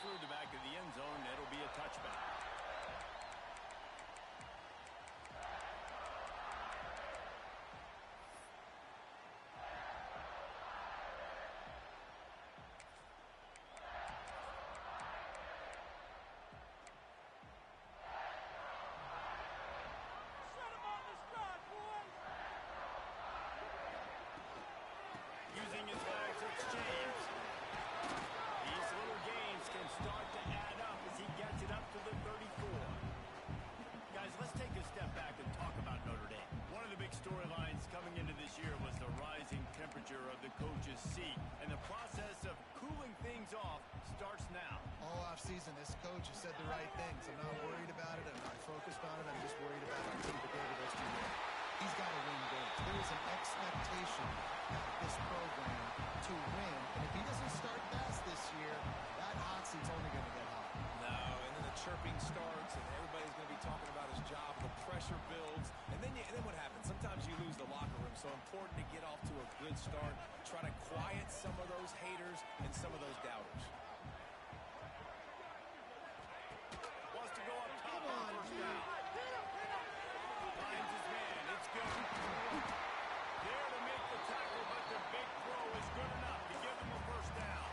through the back of the end zone. It'll be a touchback. Using his legs, it's James. These little gains can start to add up as he gets it up to the 34. Guys, let's take a step back and talk about Notre Dame. One of the big storylines coming into this year was the rising temperature of the coach's seat. And the process of cooling things off starts now. All offseason, this coach has said the right things. I'm not worried about it. I'm not focused on it. I'm just worried about our team today the rest of the year. He's got to win games. There is an expectation of this program to win. And if he doesn't start fast this year, that hot seat's only going to get hot. No, and then the chirping starts, and everybody's going to be talking about his job. The pressure builds, and then what happens? Sometimes you lose the locker room. So important to get off to a good start. Try to quiet some of those haters and some of those doubters. Wants to go up top on first down. Finds his man. It's good. There to make the tackle, but the big throw is good enough to give them a first down.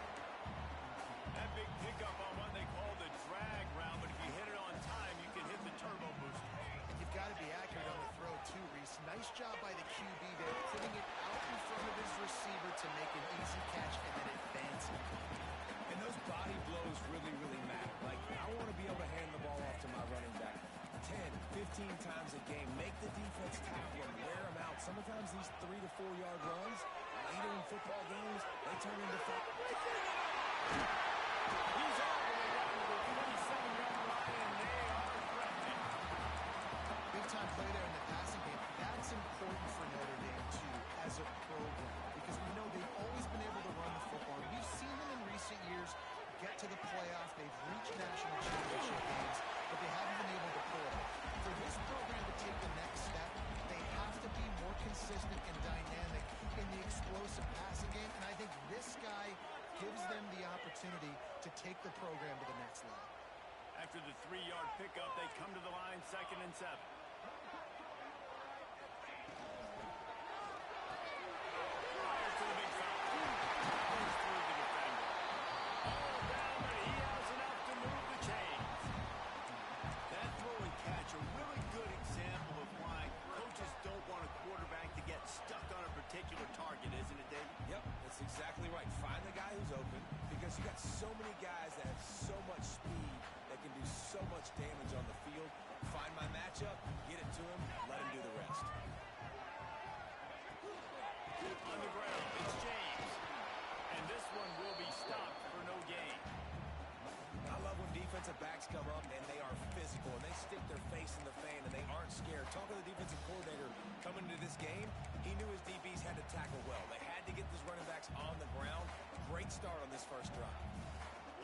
That big pickup on what they call the drag route, but if you hit it on time, you can hit the turbo booster. And you've got to be accurate on the throw, too, Reese. Nice job by the QB there, putting it out in front of his receiver to make an easy catch and then advancing. And those body blows really, really matter. Like, I want to be able to hand the ball off to my running back 10, 15 times a game. Make the defense tackle them, wear them out. Sometimes these 3 to 4 yard runs, later in football games, they turn into He's all the way down to the 27-yard line, and they are threatening. Big-time play there in the passing game. That's important for Notre Dame, too, as a program, because we know they've always been able to run the football. We've seen them in recent years get to the playoff. They've reached national championship games, but they haven't been able to pull it. For this program to take the next step, they have to be more consistent and dynamic in the explosive passing game, and I think this guy gives them the opportunity to take the program to the next level. After the 3-yard pickup, they come to the line, 2nd and 7. Fires to the big foul. Goes through the defender. All down, but he has enough to move the chains. That throw and catch, a really good example of why coaches don't want a quarterback to get stuck on a particular target, isn't it, David? Yep, that's exactly right. Find the guy who's open, because you got so many guys that have so much speed that can do so much damage on the field. Find my matchup, get it to him, let him do the rest. On the ground, it's James. And this one will be stopped for no gain. I love when defensive backs come up and they are physical and they stick their face in the fan and they aren't scared. Talking to the defensive coordinator coming into this game, he knew his DBs had to tackle well. They had to get these running backs on the ground. Great start on this first drive.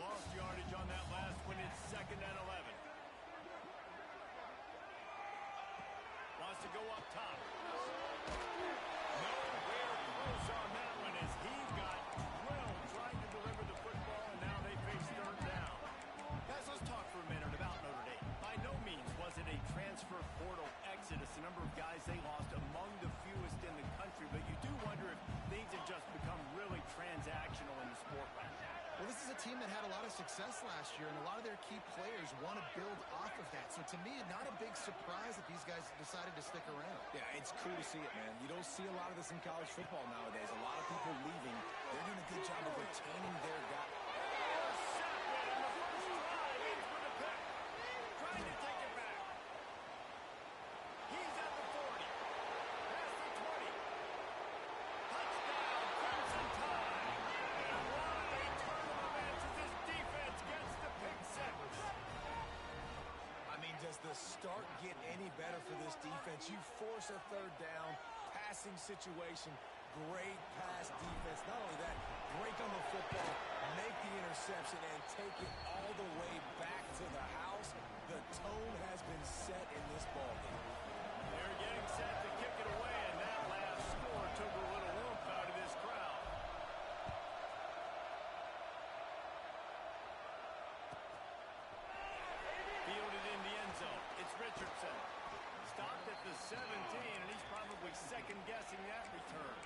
Lost yardage on that last one. It's 2nd and 11. Wants to go up top. Nowhere close on that one as he got drilled trying to deliver the football, and now they face 3rd down. Guys, let's talk for a minute about Notre Dame. By no means was it a transfer portal exodus. The number of guys they lost among the fewest in the country, but you do wonder if things have just become really transactional in the sport right now. Well, this is a team that had a lot of success last year, and a lot of their key players want to build off of that. So to me, not a big surprise that these guys decided to stick around. Yeah, it's cool to see it, man. You don't see a lot of this in college football nowadays. A lot of people leaving. They're doing a good job of retaining their guys. Trying to take it back. He's at the 40. Past the 20. Touchdown, Crimson Tide. And what a turn of events as this defense gets the pick six. I mean, does the start get any better for this defense? You force a 3rd down, passing situation, great pass defense. Not only that, break on the football, make the interception, and take it all the way back to the house. The tone has been set in this ballgame. They're getting set to kick it away, and that last score took a little oomph out of this crowd. second-guessing that return.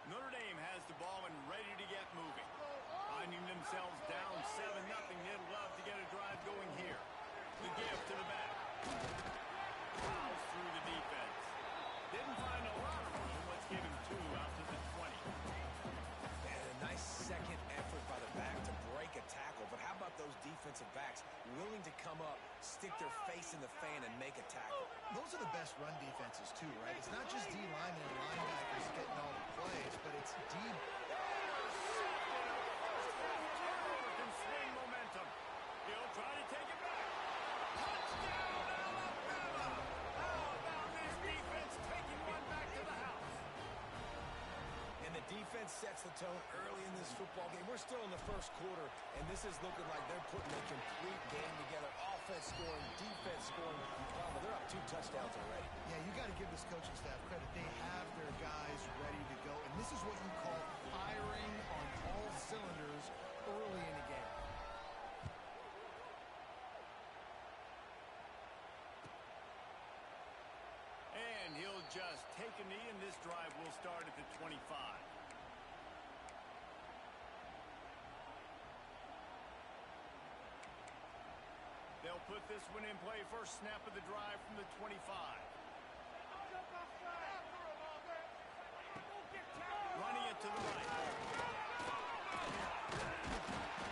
Notre Dame has the ball and ready to get moving. Finding themselves down 7-0. They'd love to get a drive going here. The give to the back. Fouls through the defense. Didn't find a lot of room. Let's give him 2 out to the 20. And a nice second effort by the back to break a tackle. But how about those defensive backs willing to come up, stick their face in the fan, and make a tackle? Those are the best run defenses, too, right? It's not just D linemen and linebackers getting all the plays, but it's D. Can swing momentum. He'll try to take it back. Touchdown, Alabama! How about this defense taking one back to the house? And the defense sets the tone early in this football game. We're still in the first quarter, and this is looking like they're putting a complete game together. Offense scoring, defense scoring. Wow, but they're up 2 touchdowns already. Yeah, you got to give this coaching staff credit. They have their guys ready to go, and this is what you call firing on all cylinders early in the game. And he'll just take a knee, and this drive will start at the 25. They'll put this one in play. First snap of the drive from the 25. Running it to the right.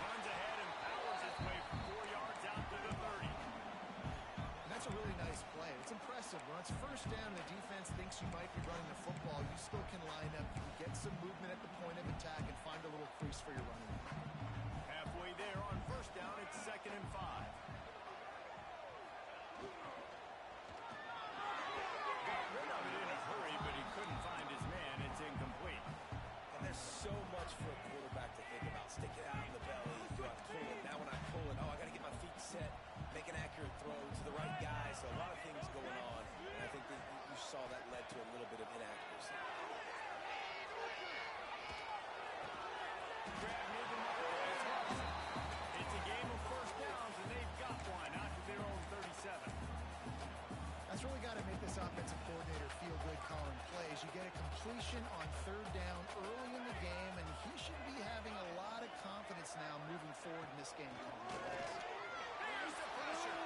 Runs ahead and powers his way for 4 yards out to the 30. And that's a really nice play. It's impressive. When it's first down, the defense thinks you might be running the football. You still can line up, you get some movement at the point of attack, and find a little crease for your running back. Halfway there on first down, it's 2nd and 5. Got rid of it in a hurry, but he couldn't find his man. It's incomplete. And there's so much for a quarterback to think about. Stick it out in the belly. Do I pull it? Now when I pull it, oh, I got to get my feet set, make an accurate throw to the right guy. So a lot of things going on. And I think that you saw that led to a little bit of inaccuracy. Grab near the mark. It's a game of first downs, and they've got one out to their own 37. That's really got to make this offensive coordinator feel good calling plays. You get a completion on 3rd down early in the game, and he should be having a lot of confidence now moving forward in this game. Here's the pressure.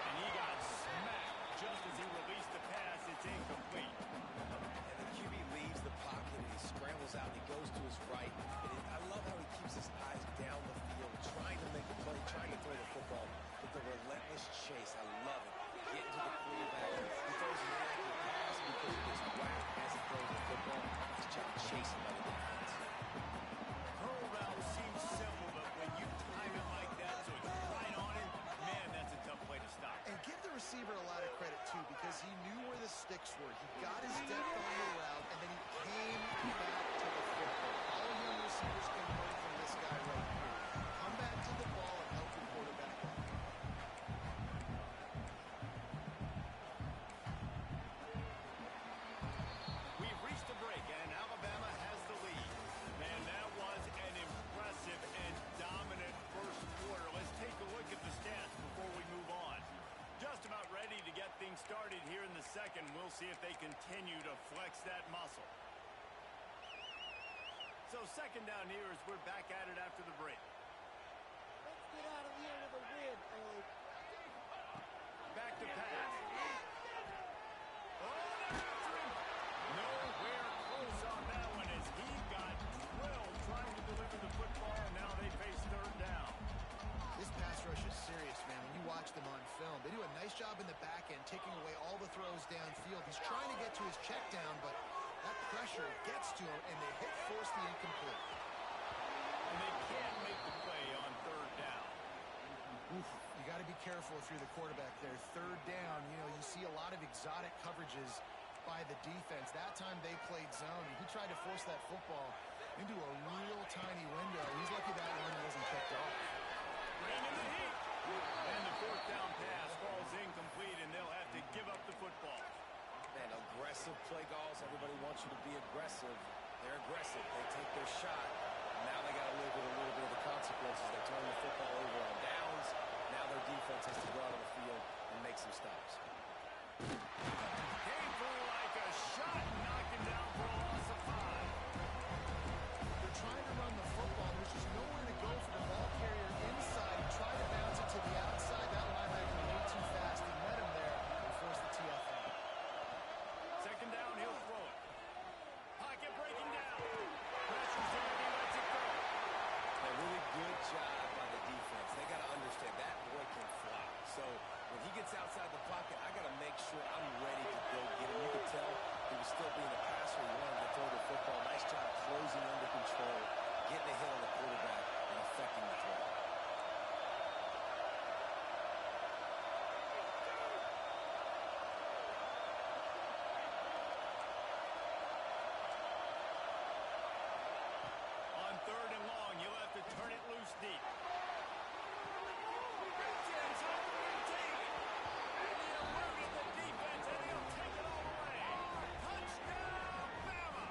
And he got smacked just as he released the pass. It's incomplete. And the QB leaves the pocket and he scrambles out and he goes to his right. And I love how he keeps his eyes down the field, trying to make a play, trying to throw the football with the relentless chase. I love it. Getting to the quarterback. He throws an inaccurate pass because he gets whacked as he throws the football. He's trying to chase him by the defense. Curl route seems simple, but when you time it like that so it's right on it, man, that's a tough play to stop. And give the receiver a lot of credit, too, because he knew where the sticks were. He got his depth on the route, and then he came back to the football. All young receivers can learn from this guy right here. Come back to the ball and help your quarterback out. We've reached a break, and Alabama has the lead. Man, that was an impressive and dominant first quarter. Let's take a look at the stats before we move on. Just about ready to get things started here in the second. We'll see if they continue to flex that muscle. So 2nd down here as we're back at it after the break. Let's get out of here with a win, Early. Back to pass. Oh, they're after him. Nowhere close on that one as he got drilled trying to deliver the football. Now they face 3rd down. This pass rush is serious, man. When you watch them on film, they do a nice job in the back end, taking away all the throws downfield. He's trying to get to his check down, but that pressure gets to him, and they force the incomplete. And they can't make the play on 3rd down. Oof, you got to be careful if you're the quarterback there. 3rd down, you see a lot of exotic coverages by the defense. That time they played zone, and he tried to force that football into a real tiny window. He's lucky that one wasn't picked off. Bringing the heat. And the 4th down pass falls incomplete, and they'll have to give up the football. Man, aggressive play calls. Everybody wants you to be aggressive. They're aggressive. They take their shot. Now they got to live with a little bit of the consequences. consequences. They turn the football over on downs. Now their defense has to go out on the field and make some stops. Came through like a shot, knocked him down for a loss of 5. They're trying to run the football. There's just nowhere to go for the ball carrier inside. He tried to bounce it to the outside. That linebacker way too fast. He met him there and forced the TFL. Second down, he'll throw it. Pocket breaking down. Pressure's there, he lets it go. A really good job by the defense. They got to understand that boy can fly. So when he gets outside the pocket, I got to make sure I'm ready to go get him. You could tell he was still being a passer. He wanted to throw the football. Nice job closing under control, getting a hit on the quarterback, and affecting the throw. On third and long, you'll have to turn it loose deep. Gets up and deep. And he eluded the defense, and he'll take it all away. Touchdown, Bama!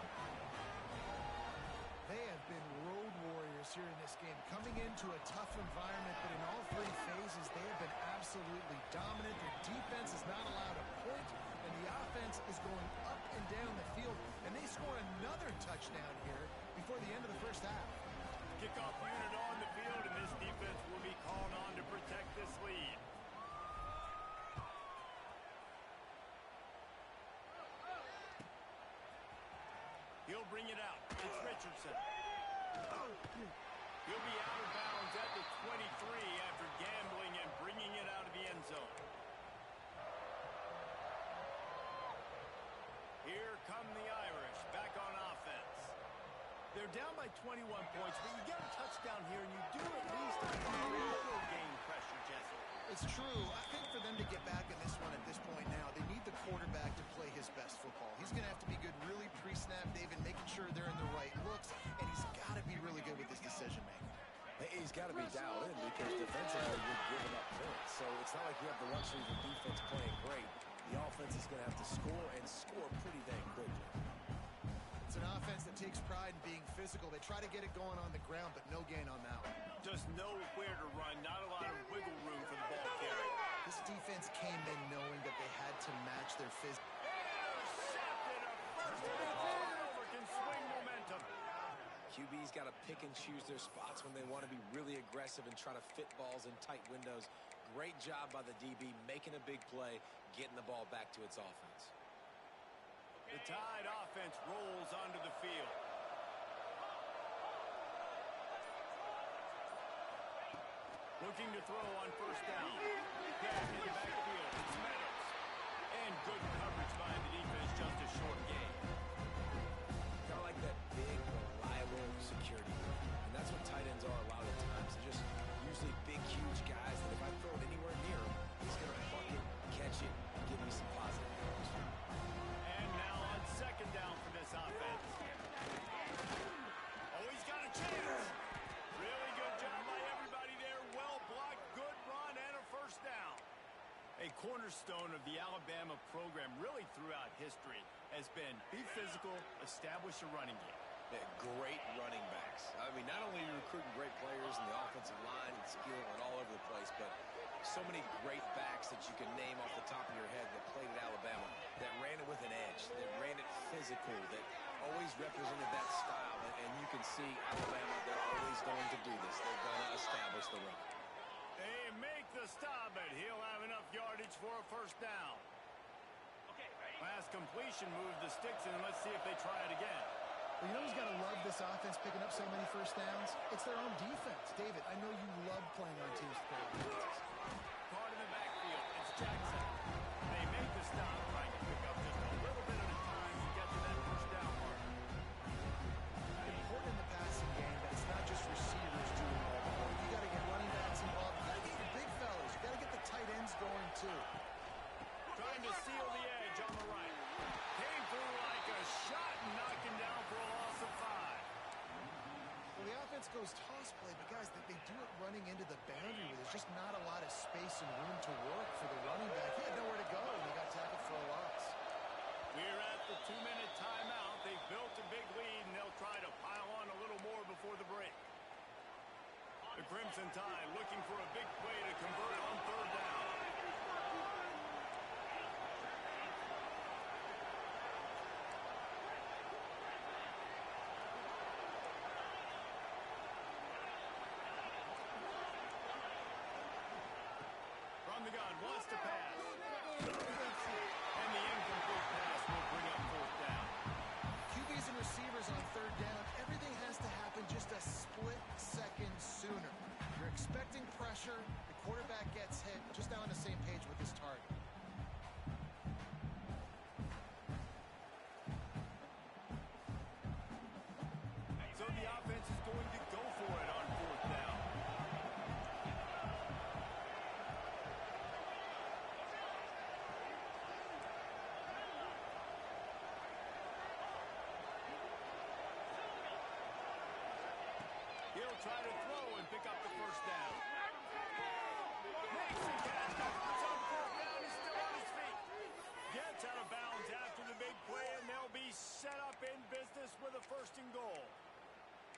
They have been road warriors here in this game, coming into a tough environment, but in all three phases, they have been absolutely dominant. Their defense is not allowed a point, and the offense is going up and down the field, and they score another touchdown here before the end of the first half. Kickoff unit on the field, and this defense will be called on to protect this lead. He'll bring it out. It's Richardson. He'll be out of bounds at the 23 after gambling and bringing it out of the end zone. Here come the Irish, back on offense. They're down by 21 points, but you get a touchdown here, and you do at least gain pressure, Jesse. It's true. I think for them to get back in this one at this point now, they need the quarterback to play his best football. He's going to have to be good really pre-snap, David, making sure they're in the right looks, and he's got to be really good with his decision-making. He's got to be dialed in because defensively you're giving up points. So it's not like you have the luxury of the defense playing great. The offense is going to have to score and score pretty dang quickly. It's an offense that takes pride in being physical. They try to get it going on the ground, but no gain on that one. Just nowhere to run, not a lot of wiggle room for the ball carrier. This defense came in knowing that they had to match their physical. Intercepted, a first and turnover can swing momentum. QB's got to pick and choose their spots when they want to be really aggressive and try to fit balls in tight windows. Great job by the DB, making a big play, getting the ball back to its offense. The Tide offense rolls onto the field. Looking to throw on first down. Back in the backfield, it's Meadows. And good coverage by the defense, just a short gain. Kind of like that big, reliable security blanket. And that's what tight ends are a lot of times. They're just usually big, huge guys that if I throw it anywhere near him, he's going to buck it, catch it, and give me some positive yards. And now on second down for this offense. Oh, he's got a chance. Really good job by everybody there. Well blocked, good run, and a first down. A cornerstone of the Alabama program really throughout history has been be physical, establish a running game. Yeah, great running backs. I mean, not only are you recruiting great players in the offensive line and skill and all over the place, but so many great backs that you can name off the top of your head that played at Alabama, that ran it with an edge, that ran it physical, that always represented that style. And you can see Alabama, they're always going to do this. They're going to establish the run. They make the stop, but he'll have enough yardage for a first down. Last completion moved the sticks in. Let's see if they try it again. Well, you know who's got to love this offense picking up so many first downs? It's their own defense. David, I know you love playing on teams with their defenses. Caught in the backfield. It's Jackson. They make the stop, trying to pick up just a little bit at a time to get to that first down mark. Important in the passing game, but it's not just receivers doing all the work. You got to get running backs involved. You got to get your big fellas. You got to get the tight ends going too. Trying to seal the edge on the right. Came through like a shot and knocked him down for a loss of 5. Well, the offense goes toss play, but guys, they do it running into the boundary where there's just not a lot of space and room to work for the running back. He had nowhere to go, and he got tackled for a loss. We're at the 2-minute timeout. They've built a big lead, and they'll try to pile on a little more before the break. The Crimson Tide looking for a big play to convert on third down. From the gun, wants to pass. And the incomplete pass will bring up fourth down. QBs and receivers on third down, everything has to happen just a split second sooner. You're expecting pressure, the quarterback gets hit, just now on the same page with his target. So the offense is going to go for it on fourth down. He'll try to throw and pick up the first down. Makes the catch, converts on fourth down, he's still on his feet. Gets out of bounds after the big play, and they'll be set up in business with a first and goal.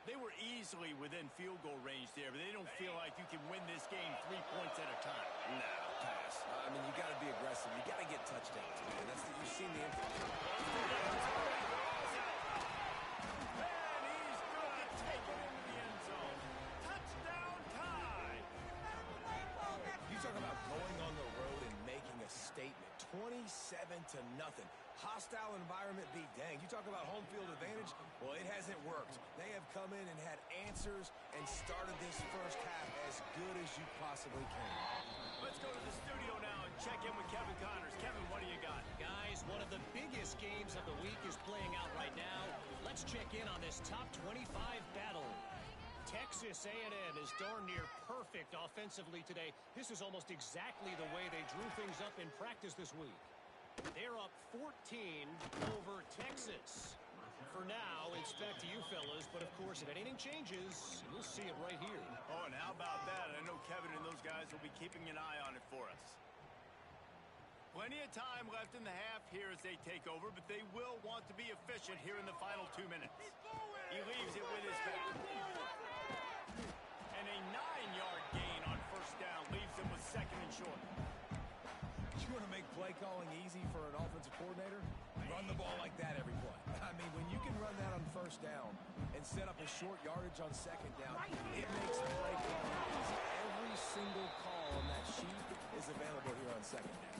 They were easily within field goal range there, but they don't feel like you can win this game 3 points at a time. No, pass. I mean, you got to be aggressive. You got to get touchdowns, man. You've seen the impact. And he's going to take it into the end zone. Touchdown tie. You talk about going on the road and making a statement. 27-0. Hostile environment be dang. You talk about home field advantage. Well, it hasn't worked. They have come in and had answers and started this first half as good as you possibly can. Let's go to the studio now and check in with Kevin Connors. Kevin, what do you got? Guys, one of the biggest games of the week is playing out right now. Let's check in on this top 25 battle. Texas A&M is darn near perfect offensively today. This is almost exactly the way they drew things up in practice this week. They're up 14 over Texas. For now, it's back to you fellas, but of course, if anything changes, you'll see it right here. Oh, and how about that? I know Kevin and those guys will be keeping an eye on it for us. Plenty of time left in the half here as they take over, but they will want to be efficient here in the final 2 minutes. He leaves it with his back. And a 9-yard gain on first down leaves him with second and short. You want to make play calling easy for an offensive coordinator? Run the ball like that every play. I mean, when you can run that on first down and set up a short yardage on second down, it makes the play calling easy. Every single call on that sheet is available here on second down.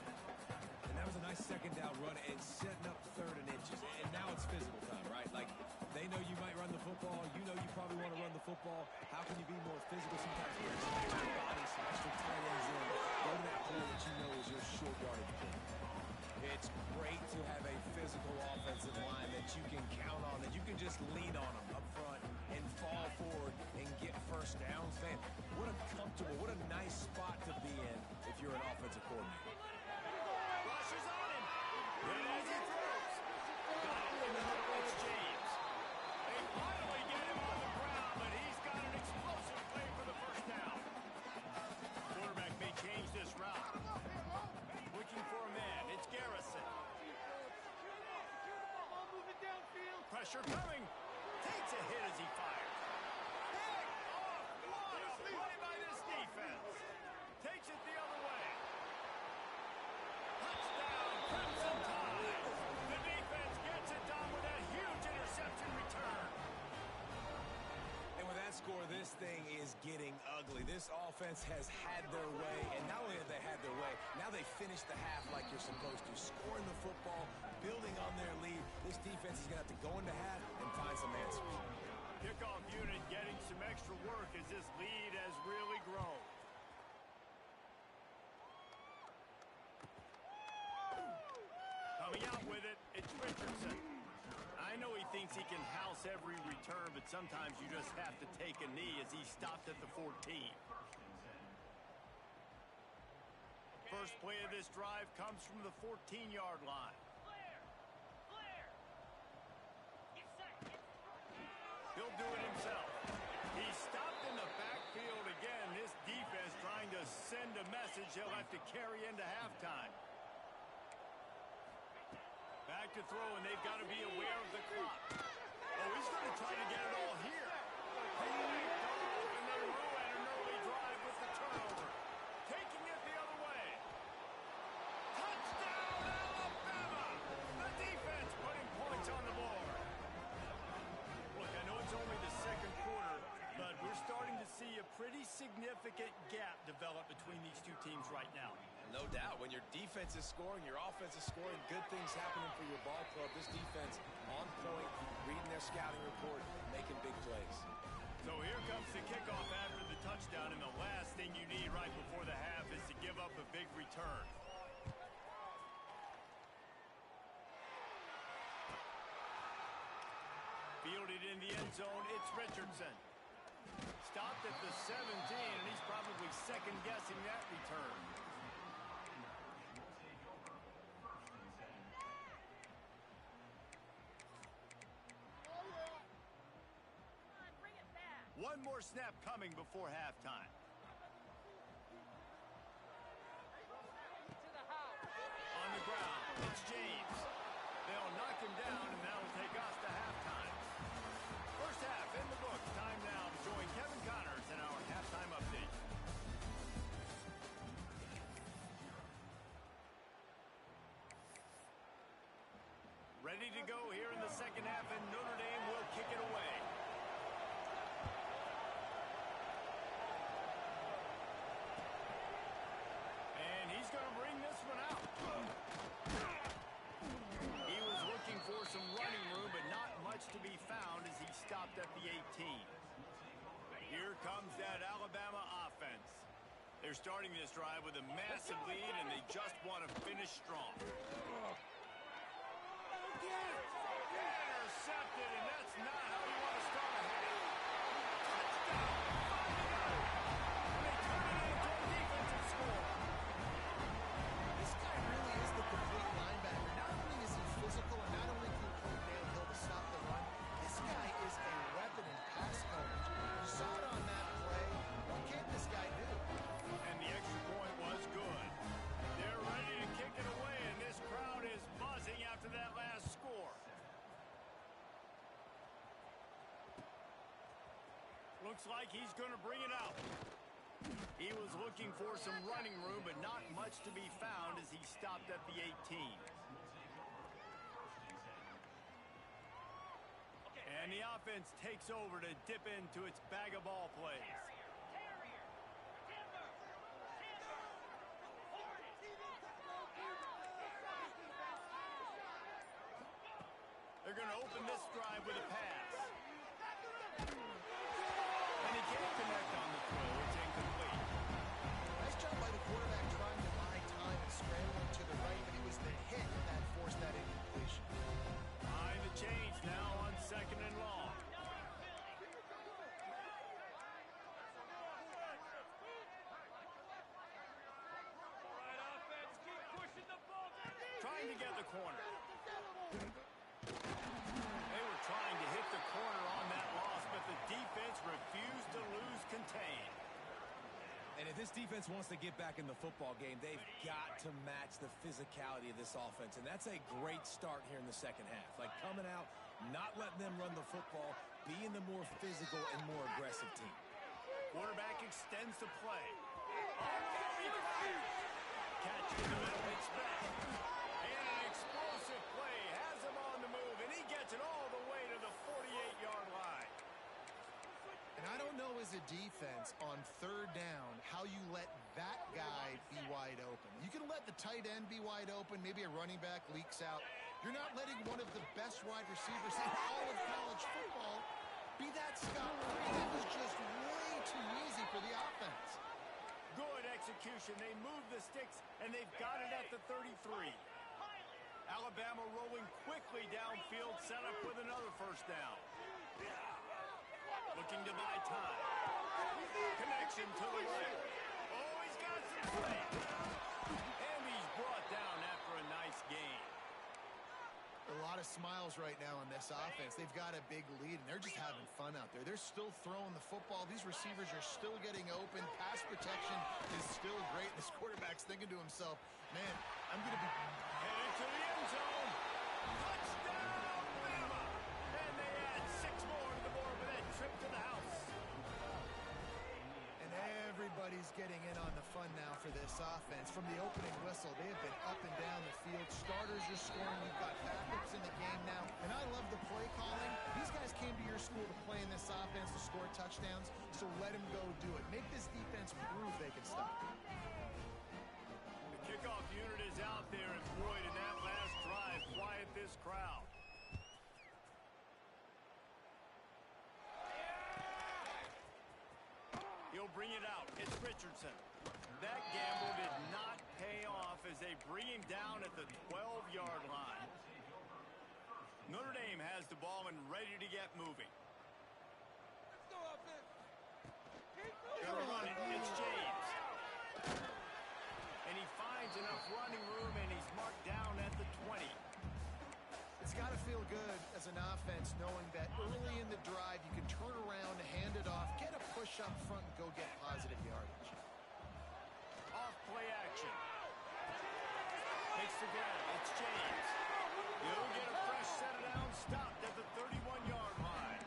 And that was a nice second down run and setting up third and inches. And now it's physical time, right? Like, they know you might run the football. You know you probably want to run the football. How can you be more physical? Sometimes you have some extra body, some extra tight ends in. Go to that play that you know is your short yardage play. It's great to have a physical offensive line that you can count on, that you can just lean on them up front and fall forward and get first downs. Man, what a comfortable, what a nice spot to be in if you're an offensive coordinator. Rushes on him. And as he throws, got it in the middle. It's James. They finally get him on the ground, but he's got an explosive play for the first down. Quarterback may change this route. Looking for a man. It's Garrison. Pressure coming. Takes a hit as he fires. Picked off. What a play by this defense. Takes it the other way. Touchdown, Crimson Tide. The defense gets it done with a huge interception return. And with that score, this thing is getting ugly. This offense has had their way, and not only have they had their way, now they finish the half like you're supposed to. Scoring the football, building on their lead. This defense is going to have to go into half and find some answers. Kickoff unit getting some extra work as this lead has really grown. Coming out with it, it's Richardson. I know he thinks he can house every return, but sometimes you just have to take a knee as he stopped at the 14. First play of this drive comes from the 14-yard line. He'll do it himself. He's stopped in the backfield again. This defense trying to send a message they'll have to carry into halftime. Back to throw, and they've got to be aware of the clock. Oh, he's going to try to get it all here. And then Rowan, and see a pretty significant gap develop between these two teams right now. No doubt. When your defense is scoring, your offense is scoring, good things happening for your ball club. This defense on point, reading their scouting report, making big plays. So here comes the kickoff after the touchdown, and the last thing you need right before the half is to give up a big return. Fielded in the end zone, it's Richardson. Stopped at the 17, and he's probably second-guessing that return. One more snap coming before halftime. On the ground, it's James. They'll knock him down, and that'll take us to halftime. First half in the books. Time now to join Kevin Connors in our halftime update. Ready to go here in the second half, and Notre Dame will kick it away. And he's going to bring this one out. He was looking for some running room, but not much to be found as he stopped at the 18. Here comes that Alabama offense. They're starting this drive with a massive lead, and they just want to finish strong. Intercepted, and that's not how you want to start a half. Touchdown! And they turn it into a defensive score. This guy really is the complete linebacker. Not only is he physical, and not only can he play downhill to stop the run, this guy is a weapon in pass coverage. You saw it on that play. What can this guy do? And the extra point was good. They're ready to kick it away, and this crowd is buzzing after that last score. Looks like he's going to bring it out. He was looking for some running room, but not much to be found as he stopped at the 18. And the offense takes over to dip into its bag of ball plays. They're going to open this drive with a pass. And he can't connect on the throw. It's incomplete. Nice job by the quarterback trying to buy time and scrambling to the right, but it was the hit that forced that incompletion. Behind the change now on second and long. Trying to get the corner. They were trying to hit the corner on that loss, but the defense refused to lose contain. And if this defense wants to get back in the football game, they've got to match the physicality of this offense. And that's a great start here in the second half. Like coming out, not letting them run the football, being the more physical and more aggressive team. Quarterback extends the play. Catch in the middle, it's back. And an explosive play has him on the move, and he gets it all the way to the 48-yard line. And I don't know as a defense on third down how you let that guy be wide open. You can let the tight end be wide open, maybe a running back leaks out. You're not letting one of the best wide receivers in all of college football be that scot-free. That was just way too easy for the offense. Good execution. They move the sticks, and they've got it at the 33. Alabama rolling quickly downfield, set up with another first down. Looking to buy time. Connection to the right. Oh, he's got some play. And he's brought down after a nice gain. A lot of smiles right now on this offense. They've got a big lead, and they're just having fun out there. They're still throwing the football. These receivers are still getting open. Pass protection is still great. This quarterback's thinking to himself, man, I'm going to be... Headed to the end zone. Touchdown, Bama. And they add 6 more to the board with that trip to the house. And everybody Everybody's getting in on the fun now for this offense. From the opening whistle, they have been up and down the field. Starters are scoring. You've got backups in the game now. And I love the play calling. These guys came to your school to play in this offense to score touchdowns, so let them go do it. Make this defense prove they can stop. The kickoff unit is out there, and boy, did that last drive quiet this crowd. He'll bring it out. It's Richardson. That gamble did not pay off as they bring him down at the 12-yard line. Notre Dame has the ball and ready to get moving. Gonna run it. It's James. And he finds enough running room, and he's marked down at the 20. It's got to feel good as an offense knowing that early in the drive you can turn around, hand it off, get a push up front, and go get positive yardage. Off play action. Makes the grab. It's James. He'll get a fresh set of down, stopped at the 31-yard line.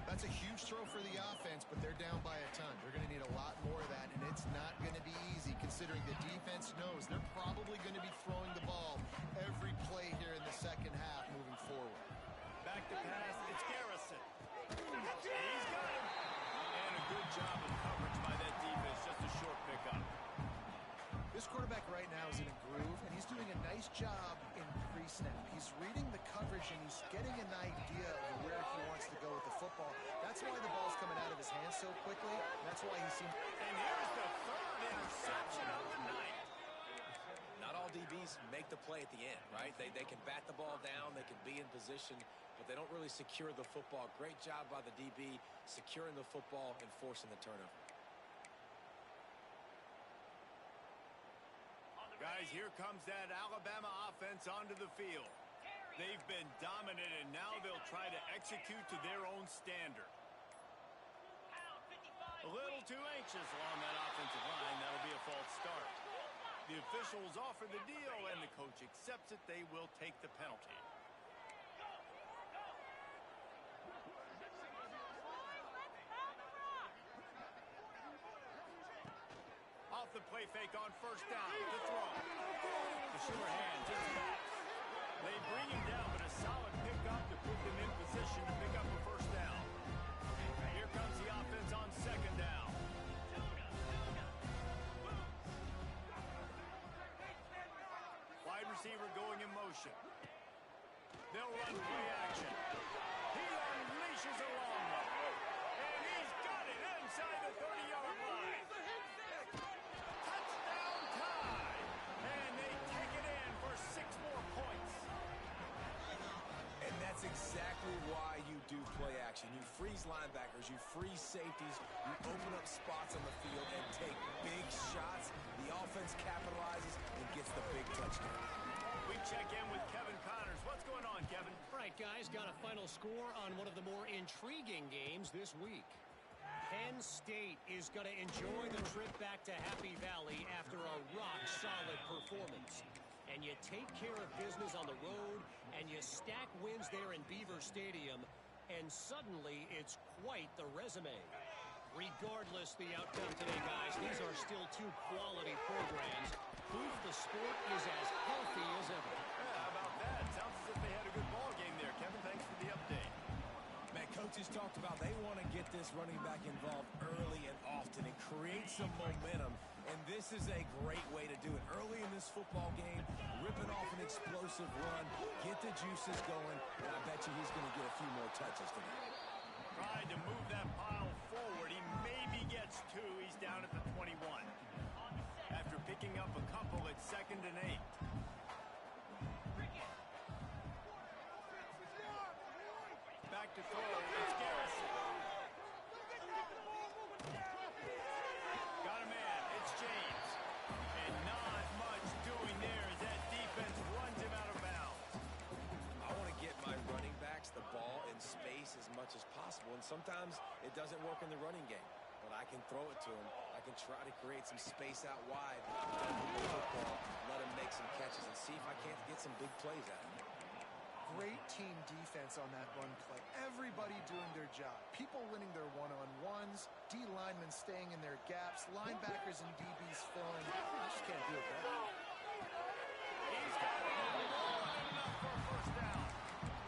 That's a huge throw for the offense, but they're down by a ton. They're going to need a lot more of that, and it's not going to be easy considering the defense knows they're probably going to be throwing the ball every play here in the second half moving forward. Back to pass. It's Garrison. He's got him. And a good job of coverage by that defense. Just a short pickup. This quarterback right now is in a groove, and he's doing a nice job in pre-snap. He's reading the coverage, and he's getting an idea of where he wants to go with the football. That's why the ball's coming out of his hands so quickly. That's why he seems... And here's the third interception of the night. Not all DBs make the play at the end, right? They can bat the ball down, they can be in position, but they don't really secure the football. Great job by the DB securing the football and forcing the turnover. Guys, here comes that Alabama offense onto the field. They've been dominant, and now they'll try to execute to their own standard. A little too anxious along that offensive line. That'll be a false start. The officials offer the deal, and the coach accepts it. They will take the penalty. Off the play fake on first down. The throw. The sure hand just back. They bring him down, but a solid pickup to put them in position to pick up a first down. Here comes the offense on second down. Wide receiver going in motion. They'll run play action. He unleashes a long one. And he's got it inside the 30-yard line. Touchdown tie. And they take it in for 6 more points. And that's exactly why you do play action. You freeze linebackers, you freeze safeties, you open up spots on the field and take big shots. The offense capitalizes and gets the big touchdown. We check in with Kevin Connors. What's going on, Kevin? All right, guys, got a final score on one of the more intriguing games this week. Penn State is going to enjoy the trip back to Happy Valley after a rock-solid performance. And you take care of business on the road, and you stack wins there in Beaver Stadium, and suddenly it's quite the resume. Regardless the outcome today, guys, these are still 2 quality programs. Proof the sport is as healthy as ever. Yeah, how about that? Sounds as if they had a good ball game there. Kevin, thanks for the update. Man, coaches talked about they want to get this running back involved early and often and create some momentum. And this is a great way to do it. Early in this football game, ripping off an explosive run, get the juices going, and I bet you he's going to get a few more touches today. Tried to move that pile forward. He maybe gets 2. He's down at the 21. After picking up a couple at 2nd and 8. Back to throw. It's Garrison. Got a man. It's James. And not much doing there as that defense runs him out of bounds. I want to get my running backs the ball in space as much as possible, and sometimes it doesn't work in the running game. But I can throw it to him. I can try to create some space out wide, football, let him make some catches, and see if I can't get some big plays out of him. Great team defense on that run play. Everybody doing their job. People winning their one-on-ones, D linemen staying in their gaps, linebackers and DBs filling. Just can't do it better. He's got it more than enough for a first down.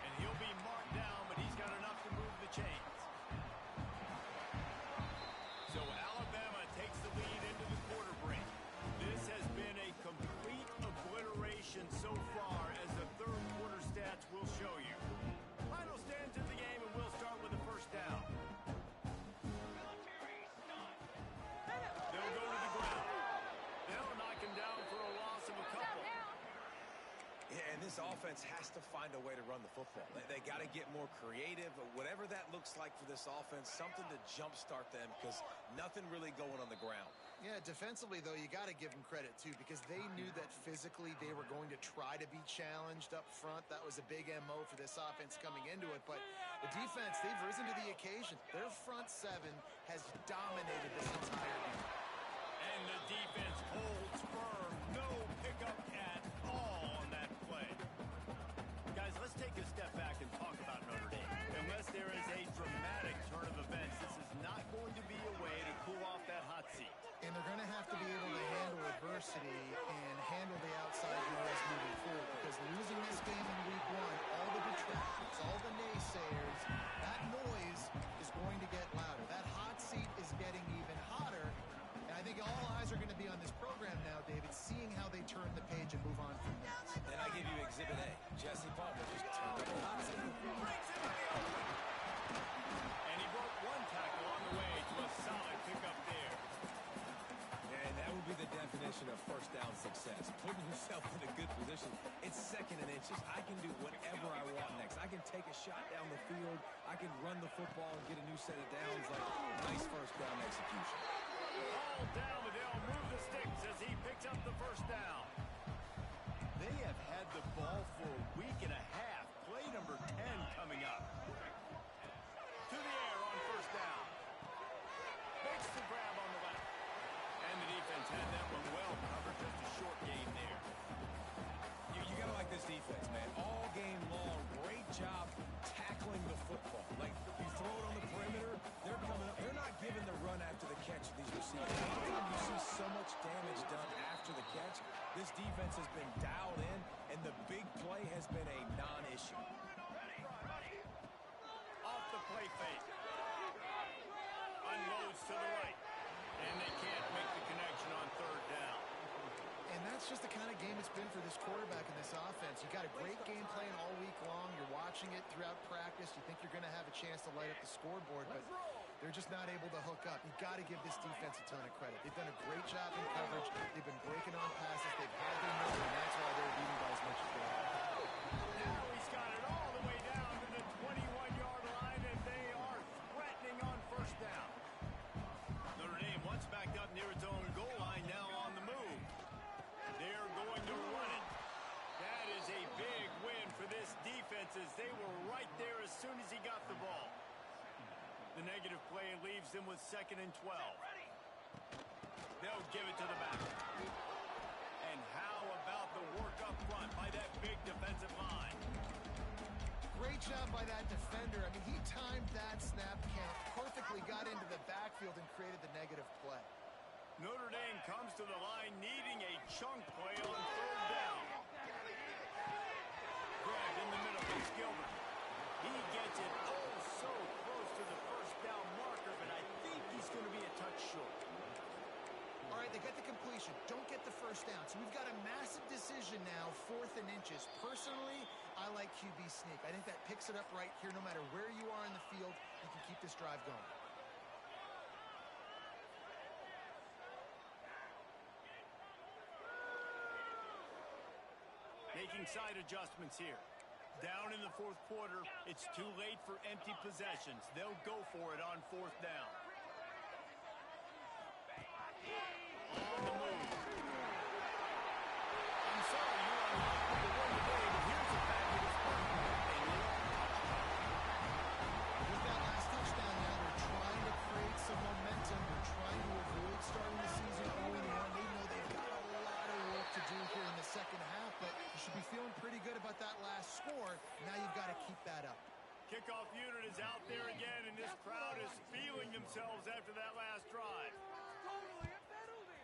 And he'll be marked down, but he's got enough to move the chains. So Alabama takes the lead into the quarter break. This has been a complete obliteration so far, as the third quarter stats will show you. Final stands in the game, and we'll start with the first down. They'll go to the ground. They'll knock him down for a loss of a couple. Yeah, and this offense has to find a way to run the football. They got to get more creative, whatever that looks like for this offense, something to jumpstart them, because nothing really going on the ground. Yeah, defensively, though, you got to give them credit, too, because they knew that physically they were going to try to be challenged up front. That was a big MO for this offense coming into it. But the defense, they've risen to the occasion. Their front seven has dominated this entire game. And the defense holds firm. No pickup at all on that play. Guys, let's take a step back and talk about Notre Dame. Unless there is a dramatic turn of events, this is not going to be a way to cool off that hot seat. And they're going to have to be able to handle adversity and handle the outside noise moving forward, because losing this game in week one, all the detractors, all the naysayers, that noise is going to get louder. That hot seat is getting even hotter. And I think all eyes are going to be on this program now, David, seeing how they turn the page and move on from this. And I give you Exhibit A. Jesse Palmer just turned up the hot seat. And he broke one tackle on the way to a solid pickup there. And that would be the definition of first down success. Putting yourself in a good position. It's second and inches. I can do whatever I want next. I can take a shot down the field. I can run the football and get a new set of downs. Like, nice first down execution. Ball down, but they'll move the sticks as he picks up the first down. They have had the ball for a week and a half. Play number 10 coming up. To the air on first down. Makes the grab on the left. And the defense had that one well covered. Just a short gain there. You got to like this defense, man. All game long, great job tackling the football. Like, you throw it on the perimeter, they're coming up. They're not giving the run after the catch of these receivers. Anytime you see so much damage done after the catch, this defense has been dialed in, and the big play has been a non-issue. Off the play fake. Unloads to the right. And they can't make the connection on third down. And that's just the kind of game it's been for this quarterback and this offense. You got a great game plan all week long. You're watching it throughout practice. You think you're going to have a chance to light up the scoreboard, but they're just not able to hook up. You got to give this defense a ton of credit. They've done a great job in coverage. They've been breaking on passes. They've had their number, and that's why they're beating by as much as they are. Now he's got it all the way down to the 21-yard line, and they are threatening on first down. Notre Dame once backed up near its own goal line, now on the move. They're going to run it. That is a big win for this defense, as they were right there as soon as he got the ball. The negative play leaves them with 2nd and 12. They'll give it to the back. And how about the work up front by that big defensive line? Great job by that defender. I mean, he timed that snap count perfectly, got into the backfield and created the negative play. Notre Dame comes to the line needing a chunk play on third down. Grabbed in the middle by Gilbert. He gets it oh so close to the first down marker, but I think he's going to be a touch short. All right, they get the completion. Don't get the first down. So we've got a massive decision now, 4th and inches. Personally, I like QB sneak. I think that picks it up right here. No matter where you are in the field, you can keep this drive going. Making side adjustments here. Down in the fourth quarter, it's too late for empty possessions. They'll go for it on 4th down. On the move. I'm sorry, you're on the one today, but here's a fabulous play. With that last touchdown now, they're trying to create some momentum. They're trying to avoid starting the season 0-1. They know they've got a lot of work to do here in the second half, but you should be feeling pretty good about that last score. Now you've got to keep that up. Kickoff unit is out there again, and this crowd is feeling themselves after that last drive. Totally a penalty.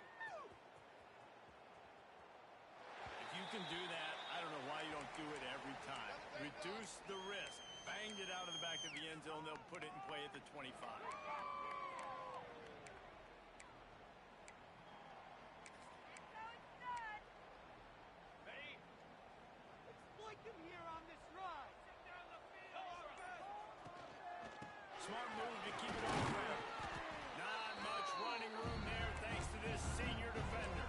If you can do that, I don't know why you don't do it every time. Reduce the risk. Banged it out of the back of the end zone. They'll put it in play at the 25. Exploit them here on this ride. Smart move to keep it on track. Not much running room there thanks to this senior defender.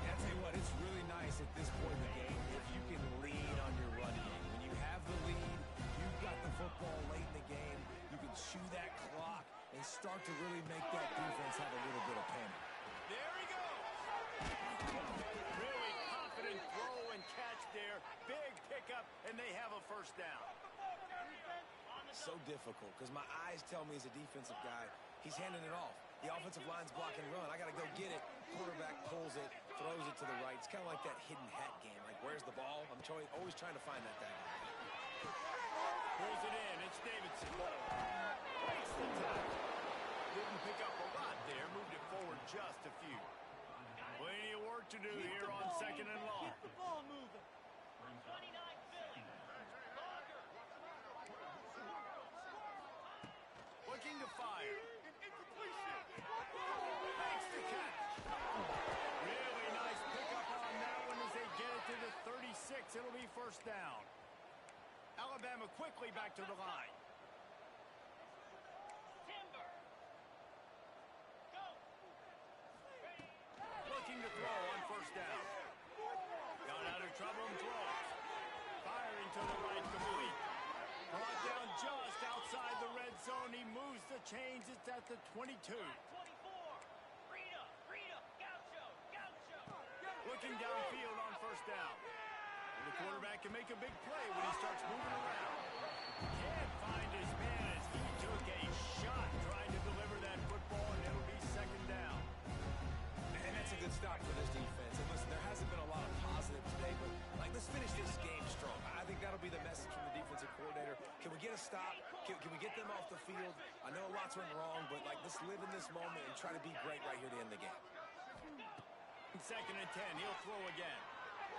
Yeah, I tell you what, it's really nice at this point in the game if you can lean on your run game. When you have the lead, you've got the football late in the game, you can chew that clock and start to really make that defense have a little bit of panic. There he goes. Really confident throw and catch there. Big pickup, and they have a first down. So difficult because my eyes tell me as a defensive guy, he's handing it off. The offensive line's blocking run. I got to go get it. Quarterback pulls it, throws it to the right. It's kind of like that hidden hat game. Like, where's the ball? I'm always trying to find that thing. Pulls it in. It's Davidson. Breaks the tackle. Didn't pick up a lot there. Moved it forward just a few. Plenty of work to do here on second and long. Keep the ball moving. Looking to fire. Makes the catch. Really nice pickup on that one as they get it to the 36. It'll be first down. Alabama quickly back to the line. Looking to throw on first down. Got out of trouble and throws. Firing to the right, complete. Brought down just outside the red zone. He moves the chains. It's at the 22. Looking downfield on first down. And the quarterback can make a big play when he starts moving around. Can't find his man as he took a shot trying to deliver that football, and it'll be second down. And that's a good stop for this defense. And listen, there hasn't been a lot of positive today, but let's finish this game strong. I think that'll be the message from the defensive coordinator. Can we get a stop? Can we get them off the field? I know lots went wrong, but let's live in this moment and try to be great right here to end the game. Second and 10. He'll throw again.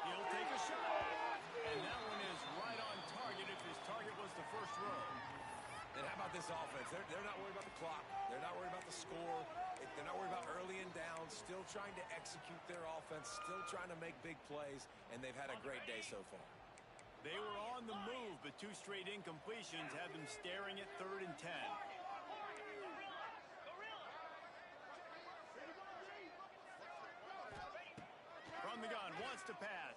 He'll take a shot. And that one is right on target if his target was the first row. And how about this offense? They're not worried about the clock. They're not worried about the score. They're not worried about early and down. Still trying to execute their offense. Still trying to make big plays. And they've had a great day so far. They were on the move, but two straight incompletions have them staring at third and 10. From the gun, wants to pass.